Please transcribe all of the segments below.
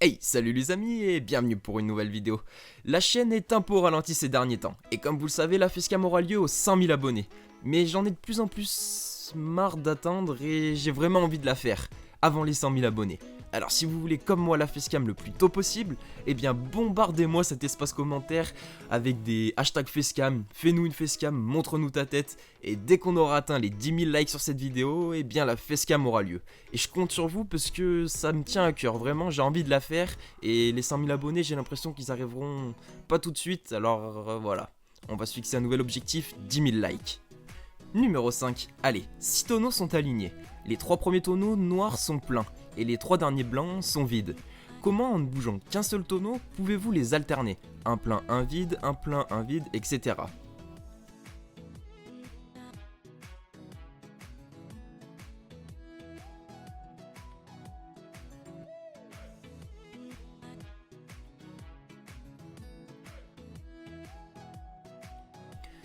Hey, salut les amis et bienvenue pour une nouvelle vidéo. La chaîne est un peu au ralenti ces derniers temps, et comme vous le savez, la facecam aura lieu aux 100 000 abonnés. Mais j'en ai de plus en plus marre d'attendre et j'ai vraiment envie de la faire, avant les 100 000 abonnés. Alors si vous voulez comme moi la facecam le plus tôt possible, eh bien bombardez-moi cet espace commentaire avec des hashtags facecam, fais-nous une facecam, montre-nous ta tête, et dès qu'on aura atteint les 10 000 likes sur cette vidéo, eh bien la facecam aura lieu. Et je compte sur vous parce que ça me tient à cœur, vraiment j'ai envie de la faire, et les 100 000 abonnés j'ai l'impression qu'ils arriveront pas tout de suite, alors voilà. On va se fixer un nouvel objectif, 10 000 likes. Numéro 5, allez, 6 tonneaux sont alignés. Les 3 premiers tonneaux noirs sont pleins, et les 3 derniers blancs sont vides. Comment en ne bougeant qu'un seul tonneau, pouvez-vous les alterner? Un plein, un vide, etc.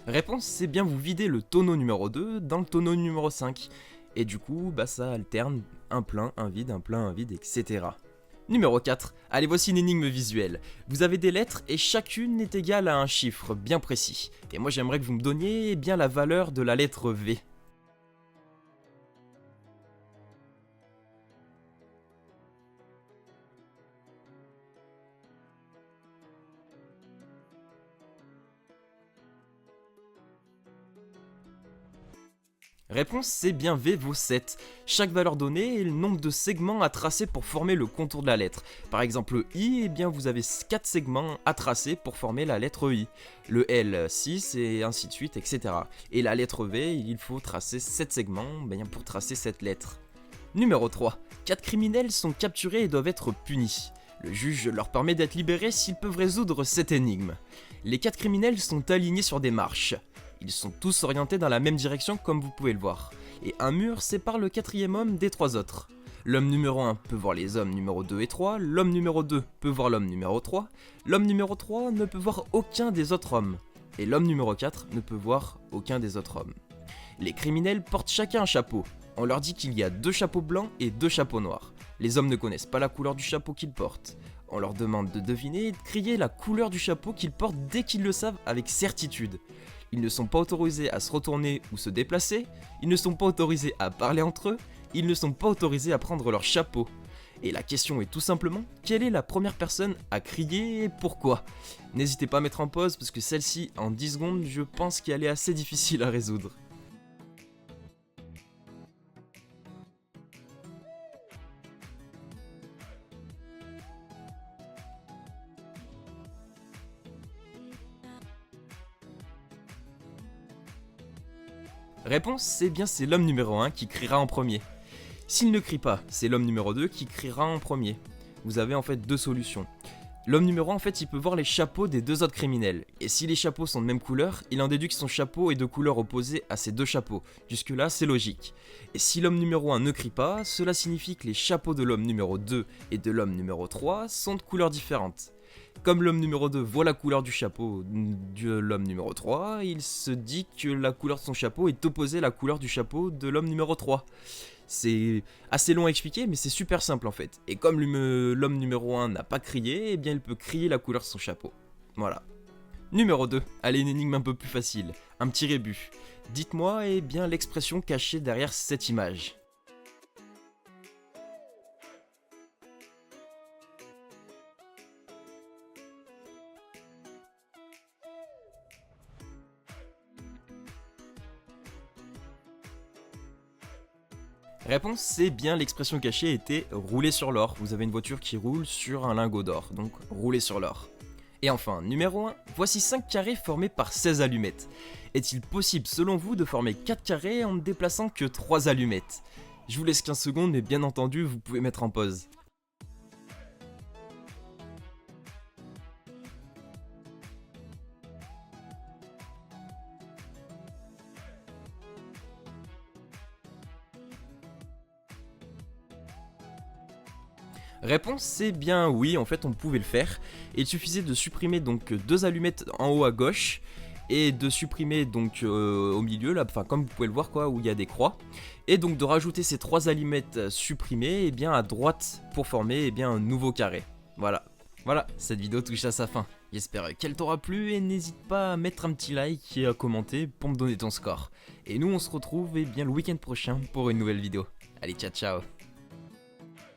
Réponse, c'est bien vous videz le tonneau numéro 2 dans le tonneau numéro 5. Et du coup, ça alterne un plein, un vide, etc. Numéro 4. Allez, voici une énigme visuelle. Vous avez des lettres et chacune est égale à un chiffre bien précis. Et moi j'aimerais que vous me donniez bien la valeur de la lettre V. Réponse, c'est bien V vaut 7. Chaque valeur donnée est le nombre de segments à tracer pour former le contour de la lettre. Par exemple, le I, eh bien vous avez 4 segments à tracer pour former la lettre I. Le L, 6 et ainsi de suite, etc. Et la lettre V, il faut tracer 7 segments pour tracer cette lettre. Numéro 3. 4 criminels sont capturés et doivent être punis. Le juge leur permet d'être libérés s'ils peuvent résoudre cette énigme. Les 4 criminels sont alignés sur des marches. Ils sont tous orientés dans la même direction comme vous pouvez le voir. Et un mur sépare le 4e homme des 3 autres. L'homme numéro 1 peut voir les hommes numéro 2 et 3, l'homme numéro 2 peut voir l'homme numéro 3, l'homme numéro 3 ne peut voir aucun des autres hommes, et l'homme numéro 4 ne peut voir aucun des autres hommes. Les criminels portent chacun un chapeau. On leur dit qu'il y a 2 chapeaux blancs et 2 chapeaux noirs. Les hommes ne connaissent pas la couleur du chapeau qu'ils portent. On leur demande de deviner et de crier la couleur du chapeau qu'ils portent dès qu'ils le savent avec certitude. Ils ne sont pas autorisés à se retourner ou se déplacer, ils ne sont pas autorisés à parler entre eux, ils ne sont pas autorisés à prendre leur chapeau. Et la question est tout simplement, quelle est la première personne à crier et pourquoi? N'hésitez pas à mettre en pause parce que celle-ci, en 10 secondes, je pense qu'elle est assez difficile à résoudre. Réponse, c'est l'homme numéro 1 qui criera en premier. S'il ne crie pas, c'est l'homme numéro 2 qui criera en premier. Vous avez en fait 2 solutions. L'homme numéro 1 en fait il peut voir les chapeaux des 2 autres criminels. Et si les chapeaux sont de même couleur, il en déduit que son chapeau est de couleur opposée à ces 2 chapeaux. Jusque là c'est logique. Et si l'homme numéro 1 ne crie pas, cela signifie que les chapeaux de l'homme numéro 2 et de l'homme numéro 3 sont de couleurs différentes. Comme l'homme numéro 2 voit la couleur du chapeau de l'homme numéro 3, il se dit que la couleur de son chapeau est opposée à la couleur du chapeau de l'homme numéro 3. C'est assez long à expliquer, mais c'est super simple en fait. Et comme l'homme numéro 1 n'a pas crié, eh bien il peut crier la couleur de son chapeau. Voilà. Numéro 2, allez une énigme un peu plus facile, un petit rébut. Dites-moi l'expression cachée derrière cette image. Réponse, c'est bien l'expression cachée était rouler sur l'or. Vous avez une voiture qui roule sur un lingot d'or, donc rouler sur l'or. Et enfin, numéro 1, voici 5 carrés formés par 16 allumettes. Est-il possible selon vous de former 4 carrés en ne déplaçant que 3 allumettes? Je vous laisse 15 secondes, mais bien entendu, vous pouvez mettre en pause. Réponse, c'est bien oui, en fait on pouvait le faire. Et il suffisait de supprimer donc 2 allumettes en haut à gauche et de supprimer donc au milieu là, enfin comme vous pouvez le voir quoi, où il y a des croix, et donc de rajouter ces 3 allumettes supprimées à droite pour former un nouveau carré. Voilà, cette vidéo touche à sa fin. J'espère qu'elle t'aura plu et n'hésite pas à mettre un petit like et à commenter pour me donner ton score. Et nous on se retrouve le week-end prochain pour une nouvelle vidéo. Allez, ciao ciao.